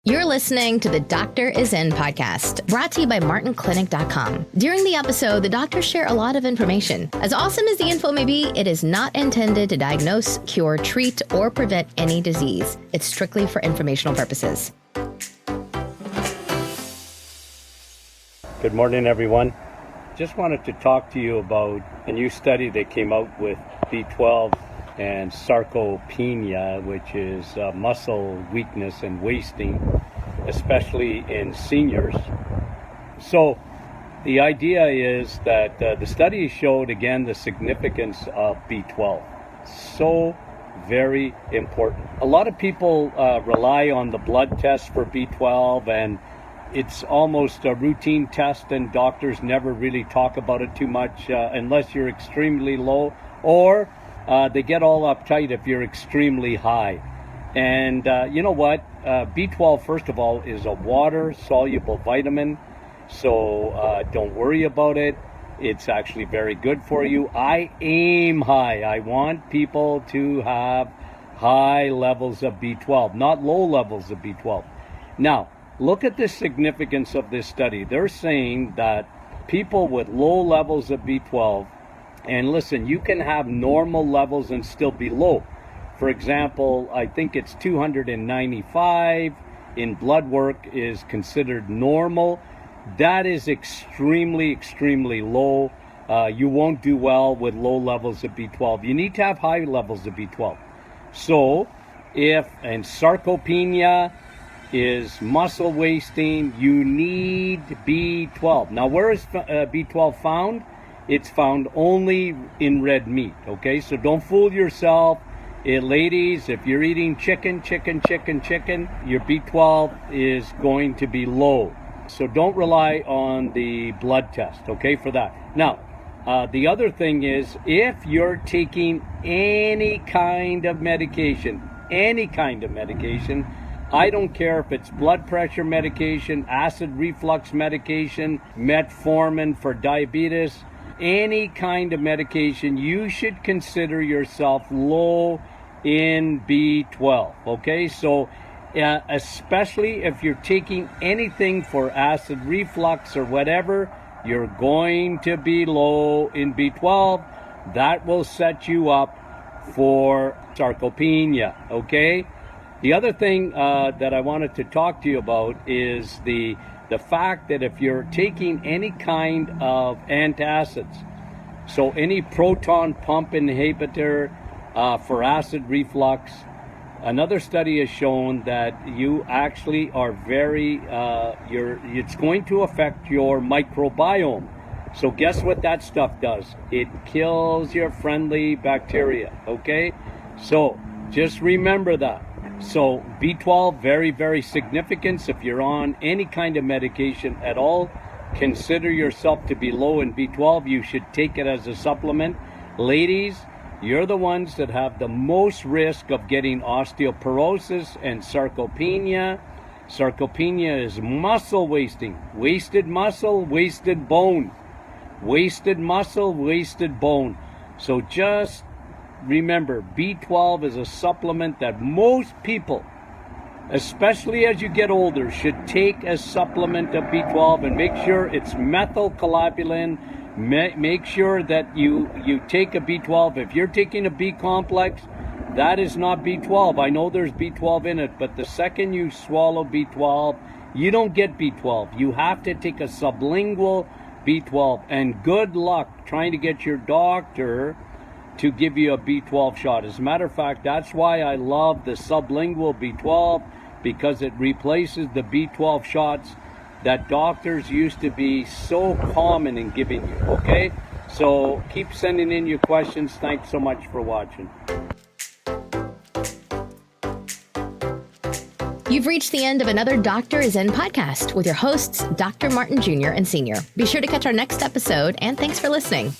You're listening to the Doctor Is In podcast, brought to you by martinclinic.com. During the episode, the doctors share a lot of information. As awesome as the info may be, it is not intended to diagnose, cure, treat, or prevent any disease. It's strictly for informational purposes. Good morning, everyone. Just wanted to talk to you about a new study that came out with B12 and sarcopenia, which is muscle weakness and wasting, especially in seniors. So the idea is that the study showed, again, the significance of B12. So very important. A lot of people rely on the blood test for B12, and it's almost a routine test, and doctors never really talk about it too much unless you're extremely low, or they get all uptight if you're extremely high. And you know what? B12, first of all, is a water-soluble vitamin, so don't worry about it. It's actually very good for you. I aim high. I want people to have high levels of B12, not low levels of B12. Now, look at the significance of this study. They're saying that people with low levels of B12, and listen, you can have normal levels and still be low. For example, I think it's 295 in blood work is considered normal. That is extremely, extremely low. You won't do well with low levels of B12. You need to have high levels of B12. So, and sarcopenia is muscle wasting, you need B12. Now, where is B12 found? It's found only in red meat, okay? So don't fool yourself. Ladies, if you're eating chicken, your B12 is going to be low. So don't rely on the blood test, okay, for that. Now, the other thing is, if you're taking any kind of medication, I don't care if it's blood pressure medication, acid reflux medication, metformin for diabetes, any kind of medication, you should consider yourself low in B12, okay? So especially if you're taking anything for acid reflux or whatever, you're going to be low in B12. That will set you up for sarcopenia, okay? The other thing that I wanted to talk to you about is the fact that if you're taking any kind of antacids, so any proton pump inhibitor for acid reflux, another study has shown that you actually are it's going to affect your microbiome. So guess what that stuff does? It kills your friendly bacteria, okay? So just remember that. So B12, very, very significant. If you're on any kind of medication at all, consider yourself to be low in B12. You should take it as a supplement. Ladies, you're the ones that have the most risk of getting osteoporosis and sarcopenia. Sarcopenia is muscle wasting. Wasted muscle, wasted bone. Wasted muscle, wasted bone. So just remember, B12 is a supplement that most people, especially as you get older, should take a supplement of B12, and make sure it's methylcobalamin. Make sure that you take a B12. If you're taking a B complex, that is not B12. I know there's B12 in it, but the second you swallow B12, you don't get B12. You have to take a sublingual B12, and good luck trying to get your doctor to give you a B12 shot. As a matter of fact, that's why I love the sublingual B12, because it replaces the B12 shots that doctors used to be so common in giving you, okay? So keep sending in your questions. Thanks so much for watching. You've reached the end of another Doctor Is In podcast with your hosts, Dr. Martin Jr. and Sr. Be sure to catch our next episode, and thanks for listening.